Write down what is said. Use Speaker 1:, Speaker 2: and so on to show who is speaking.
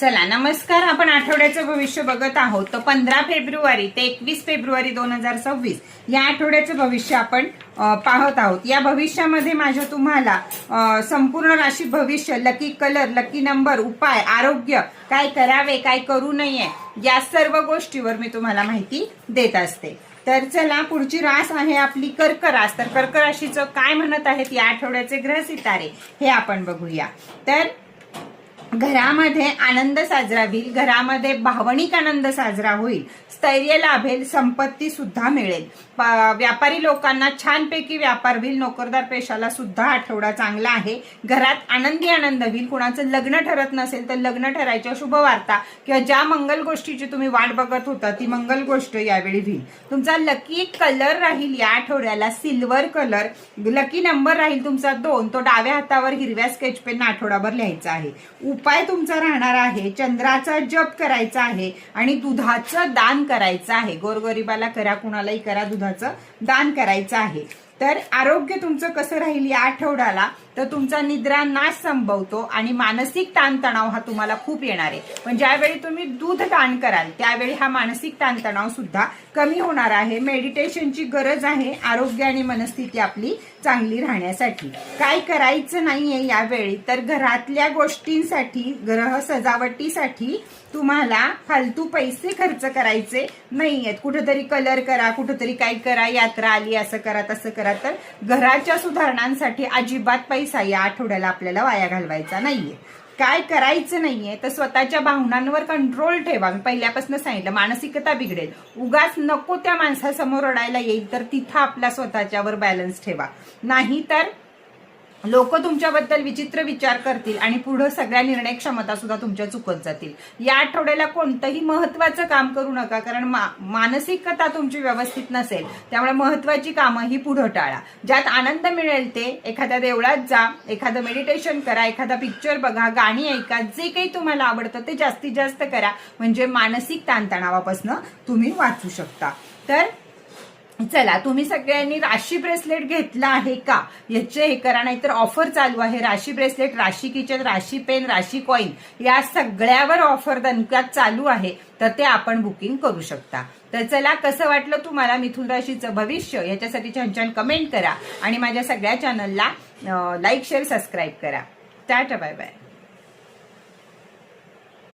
Speaker 1: चला नमस्कार. आपण आठवड्याचं भविष्य बघत आहोत. तर 15 फेब्रुवारी ते 21 फेब्रुवारी 2026 या आठवड्याचं भविष्य आपण पाहत आहोत. या भविष्यामध्ये माझ्या तुम्हाला संपूर्ण राशी भविष्य, लकी कलर, लकी नंबर, उपाय, आरोग्य, काय करावे काय करू नये या सर्व गोष्टीवर मी तुम्हाला माहिती देत असते. तर चला, पुढची रास आहे आपली कर्क रास. तर कर्क राशीचं काय म्हणत आहेत या आठवड्याचे ग्रह सितारे हे आपण बघूया. तर घरामध्ये आनंद साजरा होईल, घरामध्ये भावनिक आनंद साजरा होईल, स्थैर्य लाभेल, संपत्ती सुद्धा मिळेल. व्यापारी लोकांना छानपैकी व्यापार होईल. नोकरदार पेशाला सुद्धा आठवडा चांगला आहे. घरात आनंदी आनंद होईल. कुणाचं लग्न ठरत नसेल तर लग्न ठरायच्या शुभ वार्ता किंवा ज्या मंगल गोष्टीची तुम्ही वाट बघत होता ती मंगल गोष्ट यावेळी होईल. तुमचा लकी कलर राहील या आठवड्याला सिल्वर कलर. लकी नंबर राहील तुमचा 2. तो डाव्या हातावर हिरव्या स्केच पेन आठवडाभर लिहायचा आहे. उपाय तुमचा राहणार आहे चंद्राचा जप करायचा आहे आणि दुधाचं दान करायचं आहे. गोरगरिबाला करा, कुणालाही करा, दुधाचं दान करायचं आहे. तर आरोग्य तुमचं कसं राहील या आठवड्याला, तर तुमचा निद्रा नाश संभवतो आणि मानसिक ताणतणाव हा तुम्हाला खूप येणार आहे. पण ज्यावेळी तुम्ही दूध दान कराल त्यावेळी हा मानसिक ताणतणाव सुद्धा कमी होणार आहे. मेडिटेशनची गरज आहे आरोग्य आणि मनस्थिती आपली चांगली राहण्यासाठी. काय करायचं नाहीये यावेळी, तर घरातल्या गोष्टींसाठी, ग्रह सजावटीसाठी तुम्हाला फालतू पैसे खर्च करायचे नाहीयेत. कुठेतरी कलर करा, कुठेतरी काय करा, यात्रा आली असं करा तसं करा. तर घराच्या सुधारणांसाठी अजिबात पैसा या आठवड्याला आपल्याला वाया घालवायचा नाहीये. काय करायचं नाहीये तर स्वतःच्या भावनांवर कंट्रोल ठेवा. मी पहिल्यापासून सांगितलं, मानसिकता बिघडेल. उगाच नको त्या माणसासमोर रडायला येईल तर तिथं आपला स्वतःच्यावर बॅलन्स ठेवा. नाही तर लोक तुमच्याबद्दल विचित्र विचार करतील आणि पुढे सगळ्या निर्णय क्षमता सुद्धा तुमच्या चुकत जातील. या आठवड्याला कोणतंही महत्वाचं काम करू नका, कारण मानसिकता तुमची व्यवस्थित नसेल. त्यामुळे महत्वाची कामं ही पुढे टाळा. ज्यात आनंद मिळेल ते एखाद्या देवळात जा, एखादं मेडिटेशन करा, एखादा पिक्चर बघा, गाणी ऐका, जे काही तुम्हाला आवडतं ते जास्तीत जास्त करा. म्हणजे मानसिक ताणतणावापासून तुम्ही वाचू शकता. तर चला, तुम्ही सगळ्यांनी राशी ब्रेसलेट घेतला आहे का याचे हे करा, नाहीतर ऑफर चालू आहे. राशी ब्रेसलेट, राशी किचन, राशी पेन, राशी कॉइन या सगळ्यावर ऑफर दणक्यात चालू आहे. तर ते आपण बुकिंग करू शकता. तर चला, कसं वाटलं तुम्हाला मिथुन राशीचं भविष्य याच्यासाठी छान छान कमेंट करा आणि माझ्या सगळ्या चॅनलला लाईक, शेअर, सबस्क्राईब करा. Tata, bye bye.